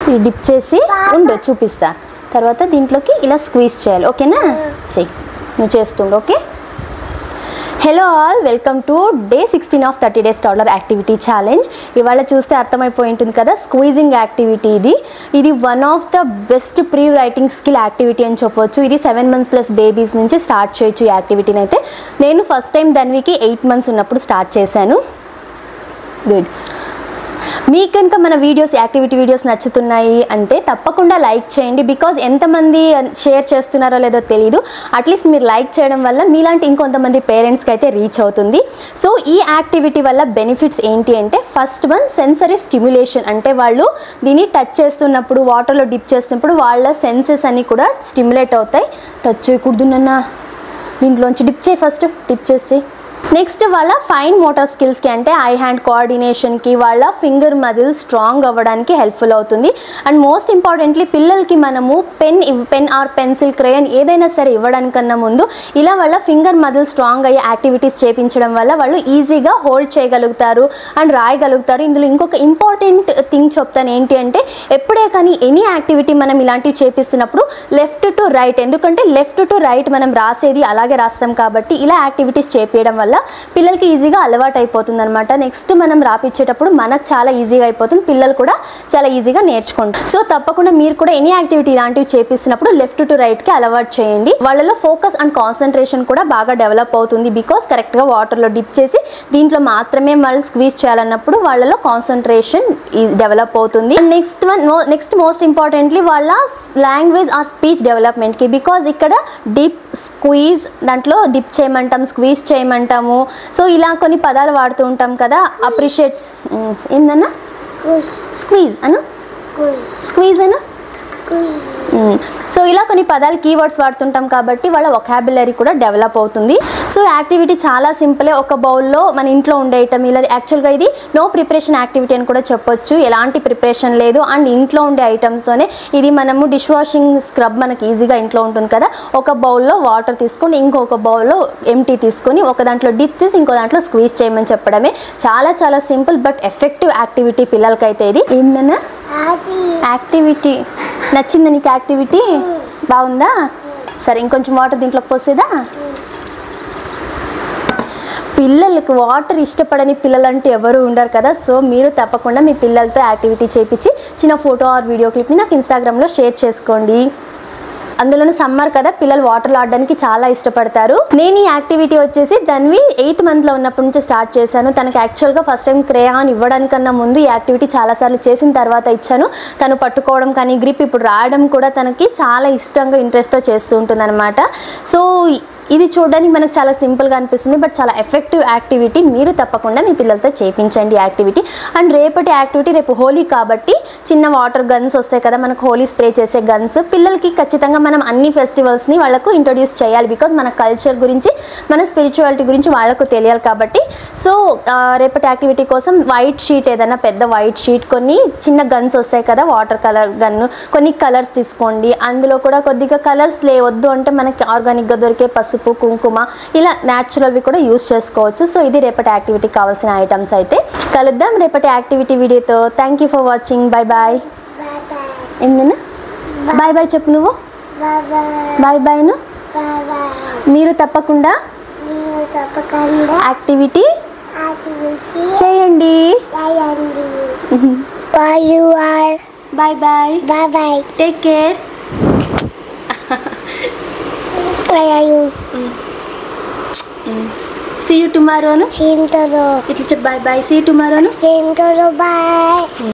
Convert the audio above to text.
ఇది డిప్ చేసి ఉండు చూపిస్తా. తర్వాత దీంట్లోకి ఇలా స్క్వీజ్ చేయాలి. ఓకేనా? చెయ్యి, నువ్వు చేస్తుండు. Okay. Hello all, welcome to day 16 of 30 days toddler activity challenge. ఇవాళ చూస్తే అర్థమైపోయి ఉంటుంది కదా, స్క్వీజింగ్ యాక్టివిటీ. ఇది one of the best pre writing skill activity అని చెప్పవచ్చు. ఇది 7 months ప్లస్ బేబీస్ నుంచి స్టార్ట్ చేయొచ్చు ఈ యాక్టివిటీని. అయితే నేను ఫస్ట్ టైం ధన్వికి 8 months ఉన్నప్పుడు స్టార్ట్ చేశాను. గుడ్. మీకు కనుక మన వీడియోస్, యాక్టివిటీ వీడియోస్ నచ్చుతున్నాయి అంటే తప్పకుండా లైక్ చేయండి. బికాజ్ ఎంతమంది షేర్ చేస్తున్నారో లేదో తెలీదు. అట్లీస్ట్ మీరు లైక్ చేయడం వల్ల మీలాంటి ఇంకొంతమంది పేరెంట్స్కి అయితే రీచ్ అవుతుంది. సో ఈ యాక్టివిటీ వల్ల బెనిఫిట్స్ ఏంటి అంటే, ఫస్ట్ వన్ సెన్సరీ స్టిమ్యులేషన్. అంటే వాళ్ళు దీన్ని టచ్ చేస్తున్నప్పుడు, వాటర్లో డిప్ చేస్తున్నప్పుడు వాళ్ళ సెన్సెస్ అన్నీ కూడా స్టిమ్యులేట్ అవుతాయి. టచ్ చేయకూడదు నాన్న, దీంట్లోంచి డిప్ చేయి, ఫస్ట్ డిప్ చేసి. నెక్స్ట్ వాళ్ళ ఫైన్ మోటార్ స్కిల్స్కి అంటే ఐ హ్యాండ్ కోఆర్డినేషన్కి, వాళ్ళ ఫింగర్ మజిల్స్ స్ట్రాంగ్ అవ్వడానికి హెల్ప్ఫుల్ అవుతుంది. అండ్ మోస్ట్ ఇంపార్టెంట్లీ పిల్లలకి మనము పెన్ ఆర్ పెన్సిల్, క్రేయన్ ఏదైనా సరే ఇవ్వడానికన్నా ముందు ఇలా వాళ్ళ ఫింగర్ మజిల్స్ స్ట్రాంగ్ అయ్యే యాక్టివిటీస్ చేయించడం వల్ల వాళ్ళు ఈజీగా హోల్డ్ చేయగలుగుతారు అండ్ రాయగలుగుతారు. ఇందులో ఇంకొక ఇంపార్టెంట్ థింగ్ చెప్తాను ఏంటి అంటే, ఎప్పుడే కానీ ఎనీ యాక్టివిటీ మనం ఇలాంటివి చేపిస్తున్నప్పుడు లెఫ్ట్ టు రైట్, ఎందుకంటే లెఫ్ట్ టు రైట్ మనం రాసేది అలాగే రాస్తాం కాబట్టి ఇలా యాక్టివిటీస్ చేపించడం వల్ల పిల్లలకి ఈజీగా అలవాటు అయిపోతుంది అనమాట. నెక్స్ట్ మనం రాపిచ్చేటప్పుడు మనకు చాలా ఈజీగా అయిపోతుంది, పిల్లలు కూడా చాలా ఈజీగా నేర్చుకుంటారు. సో తప్పకుండా మీరు కూడా ఎనీ యాక్టివిటీ ఇలాంటివి చేపిస్తున్నప్పుడు లెఫ్ట్ టు రైట్కి అలవాటు చేయండి. వాళ్ళలో ఫోకస్ అండ్ కాన్సన్ట్రేషన్ కూడా బాగా డెవలప్ అవుతుంది. బికాస్ కరెక్ట్గా వాటర్లో డిప్ చేసి దీంట్లో మాత్రమే వాళ్ళు స్క్వీజ్ చేయాలన్నప్పుడు వాళ్ళలో కాన్సన్ట్రేషన్ డెవలప్ అవుతుంది. నెక్స్ట్ మోస్ట్ ఇంపార్టెంట్లీ వాళ్ళ లాంగ్వేజ్ ఆర్ స్పీచ్ డెవలప్మెంట్కి. బికాజ్ ఇక్కడ డిప్, స్క్వీజ్, దాంట్లో డిప్ చేయమంటాం, స్క్వీజ్ చేయమంటాము. సో ఇలా కొన్ని పదాలు వాడుతూ ఉంటాం కదా. అప్రిషియేట్ ఏందన్నా, స్క్వీజ్ అను, స్క్వీజ్ అను. సో ఇలా కొన్ని పదాలు, కీవర్డ్స్ వాడుతుంటాం కాబట్టి వాళ్ళ వొకాబులరీ కూడా డెవలప్ అవుతుంది. సో యాక్టివిటీ చాలా సింపులే. ఒక బౌల్లో మన ఇంట్లో ఉండే ఐటమ్. ఇలా యాక్చువల్గా ఇది నో ప్రిపరేషన్ యాక్టివిటీ అని కూడా చెప్పొచ్చు. ఎలాంటి ప్రిపరేషన్ లేదు అండ్ ఇంట్లో ఉండే ఐటమ్స్తోనే ఇది మనము డిష్ వాషింగ్ స్క్రబ్ మనకి ఈజీగా ఇంట్లో ఉంటుంది కదా. ఒక బౌల్లో వాటర్ తీసుకొని ఇంకొక బౌల్లో ఎంటీ తీసుకొని ఒక దాంట్లో డిప్ చేసి ఇంకో దాంట్లో స్క్వీజ్ చేయమని చెప్పడమే. చాలా చాలా సింపుల్ బట్ ఎఫెక్టివ్ యాక్టివిటీ పిల్లలకైతే. ఇది ఏందన్నా యాక్టివిటీ? నచ్చిందా నీకు యాక్టివిటీ? బాగుందా? సరే, ఇంకొంచెం వాటర్ దీంట్లోకి పోసేదా? పిల్లలకు వాటర్ ఇష్టపడని పిల్లలంటే ఎవరు ఉండరు కదా. సో మీరు తప్పకుండా మీ పిల్లలతో యాక్టివిటీ చేయించి చిన్న ఫోటో ఆర్ వీడియో క్లిప్ని నాకు ఇన్స్టాగ్రామ్లో షేర్ చేసుకోండి. అందులోనే సమ్మర్ కదా, పిల్లలు వాటర్లో ఆడడానికి చాలా ఇష్టపడతారు. నేను ఈ యాక్టివిటీ వచ్చేసి ధన్వి 8 monthsలో ఉన్నప్పటి నుంచి స్టార్ట్ చేశాను. తనకి యాక్చువల్గా ఫస్ట్ టైం క్రేయాన్ ఇవ్వడానికన్నా ముందు ఈ యాక్టివిటీ చాలాసార్లు చేసిన తర్వాత ఇచ్చాను. తను పట్టుకోవడం కానీ, గ్రిప్ ఇప్పుడు రాయడం కూడా తనకి చాలా ఇష్టంగా, ఇంట్రెస్ట్తో చేస్తూ ఉంటుంది అనమాట. సో ఇది చూడడానికి మనకు చాలా సింపుల్గా అనిపిస్తుంది బట్ చాలా ఎఫెక్టివ్ యాక్టివిటీ. మీరు తప్పకుండా మీ పిల్లలతో చేయించండి యాక్టివిటీ. అండ్ రేపటి యాక్టివిటీ, రేపు హోలీ కాబట్టి చిన్న వాటర్ గన్స్ వస్తాయి కదా మనకు, హోలీ స్ప్రే చేసే గన్స్. పిల్లలకి ఖచ్చితంగా మనం అన్ని ఫెస్టివల్స్ని వాళ్ళకు ఇంట్రొడ్యూస్ చేయాలి. బికాజ్ మన కల్చర్ గురించి, మన స్పిరిచువాలిటీ గురించి వాళ్ళకు తెలియాలి కాబట్టి. సో రేపటి యాక్టివిటీ కోసం వైట్ షీట్, ఏదైనా పెద్ద వైట్ షీట్, కొన్ని చిన్న గన్స్ వస్తాయి కదా, వాటర్ కలర్ గన్ను, కొన్ని కలర్స్ తీసుకోండి. అందులో కూడా కొద్దిగా కలర్స్ వద్దు అంటే మనకి ఆర్గానిక్గా దొరికే పసుపు, కుంకుమ, ఇలా న్యాచురల్వి కూడా యూస్ చేసుకోవచ్చు. సో ఇది రేపటి యాక్టివిటీకి కావాల్సిన ఐటమ్స్. అయితే కలుద్దాం రేపటి యాక్టివిటీ వీడియోతో. Thank you for watching. Bye bye. ఏందన్నా బాయ్ బాయ్ చెప్పు నువ్వు. బాయ్ బాయ్ ను. మీరు తప్పకుండా యాక్టివిటీ చేయండి. Bye bye. Take care. Where are you? See you tomorrow. No? See you tomorrow. It's bye bye. See you tomorrow. No? See you tomorrow. Bye.